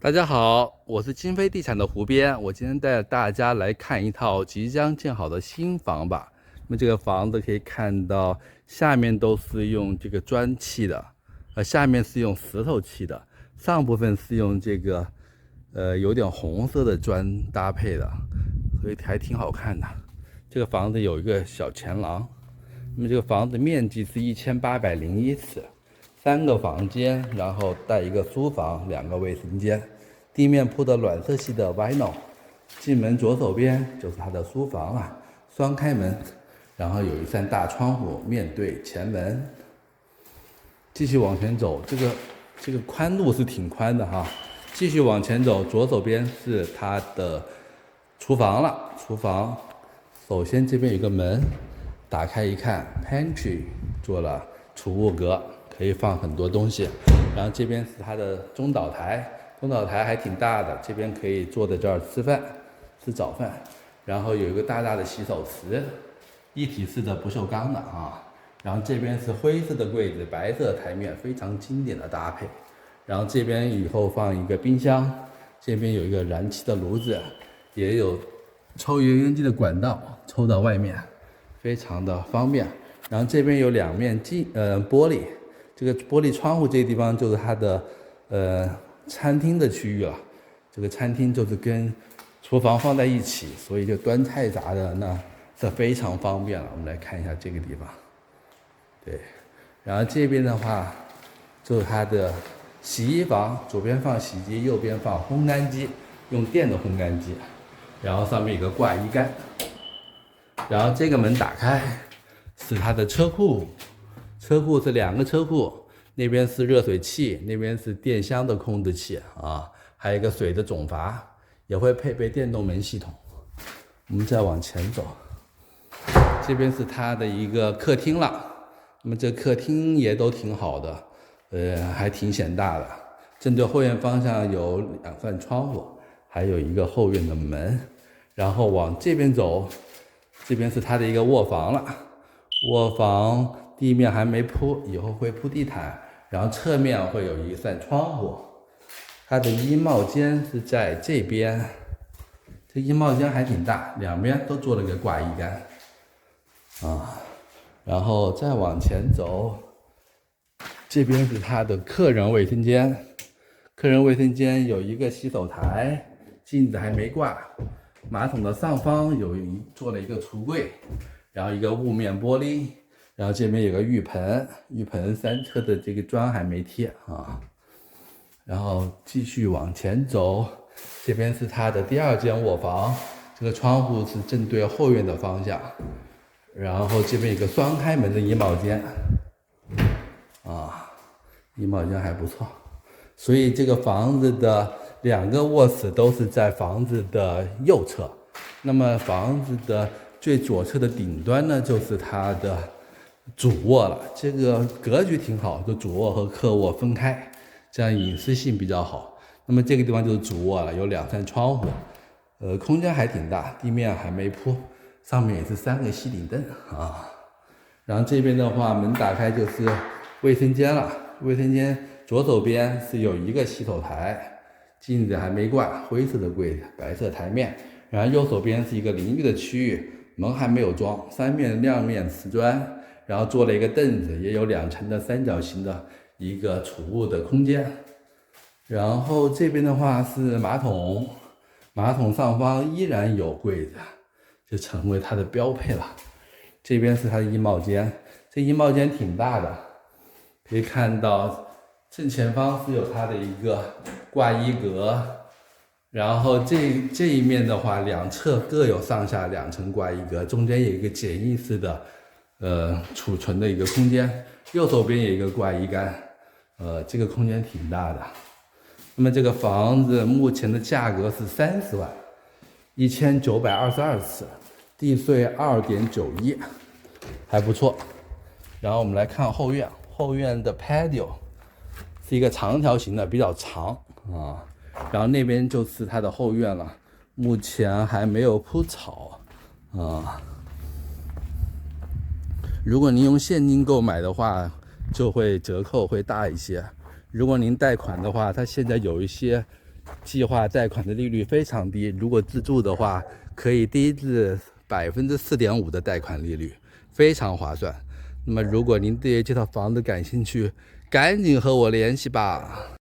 大家好，我是金飞地产的胡编，我今天带大家来看一套即将建好的新房吧。那么这个房子可以看到，下面都是用这个砖砌的，下面是用石头砌的，上部分是用这个，有点红色的砖搭配的，所以还挺好看的。这个房子有一个小前廊，那么这个房子面积是1801尺。3个房间，然后带一个书房，2个卫生间，地面铺的暖色系的 vinyl。进门左手边就是它的书房了，双开门，然后有一扇大窗户面对前门。继续往前走，这个宽度是挺宽的哈。继续往前走，左手边是它的厨房了。厨房首先这边有个门，打开一看 ，pantry 做了储物格。可以放很多东西，然后这边是它的中岛台，中岛台还挺大的，这边可以坐在这儿吃饭，吃早饭。然后有一个大大的洗手池，一体式的不锈钢的啊。然后这边是灰色的柜子，白色台面，非常经典的搭配。然后这边以后放一个冰箱，这边有一个燃气的炉子，也有抽油烟机的管道抽到外面，非常的方便。然后这边有2面玻璃。这个玻璃窗户这个地方就是它的餐厅的区域了，这个餐厅就是跟厨房放在一起，所以就端菜啥的那是非常方便了。我们来看一下这个地方，对，然后这边的话就是它的洗衣房，左边放洗衣机，右边放烘干机，用电的烘干机，然后上面有个挂衣杆，然后这个门打开是它的车库。车库是2个车库，那边是热水器，那边是电箱的控制器啊，还有一个水的总阀，也会配备电动门系统。我们再往前走，这边是它的一个客厅了。那么这客厅也都挺好的，还挺显大的。正对后院方向有2扇窗户，还有一个后院的门。然后往这边走，这边是它的一个卧房了，卧房。地面还没铺，以后会铺地毯，然后侧面会有一扇窗户。它的衣帽间是在这边，这衣帽间还挺大，两边都做了个挂衣杆啊。然后再往前走，这边是它的客人卫生间，客人卫生间有一个洗手台，镜子还没挂，马桶的上方做了一个橱柜，然后一个雾面玻璃。然后这边有个浴盆，浴盆3侧的这个砖还没贴啊。然后继续往前走，这边是它的第2间卧房，这个窗户是正对后院的方向。然后这边有个双开门的衣帽间，啊，衣帽间还不错。所以这个房子的2个卧室都是在房子的右侧，那么房子的最左侧的顶端呢，就是它的主卧了，这个格局挺好，就主卧和客卧分开，这样隐私性比较好。那么这个地方就是主卧了，有2扇窗户，空间还挺大，地面还没铺，上面也是3个吸顶灯啊。然后这边的话，门打开就是卫生间了，卫生间左手边是有一个洗手台，镜子还没挂，灰色的柜子，白色台面。然后右手边是一个淋浴的区域，门还没有装，3面亮面瓷砖。然后做了一个凳子，也有2层的3角形的一个储物的空间。然后这边的话是马桶，马桶上方依然有柜子，就成为它的标配了。这边是它的衣帽间，这衣帽间挺大的，可以看到正前方是有它的一个挂衣格，然后这一面的话，2侧各有上下2层挂衣格，中间有一个简易式的储存的一个空间，右手边有一个挂衣杆，这个空间挺大的。那么这个房子目前的价格是30万，1922尺，地税2.91，还不错。然后我们来看后院，后院的 patio 是一个长条形的，比较长啊。然后那边就是它的后院了，目前还没有铺草啊。如果您用现金购买的话，就会折扣会大一些。如果您贷款的话，它现在有一些计划贷款的利率非常低，如果自住的话，可以低至4.5%的贷款利率，非常划算。那么，如果您对这套房子感兴趣，赶紧和我联系吧。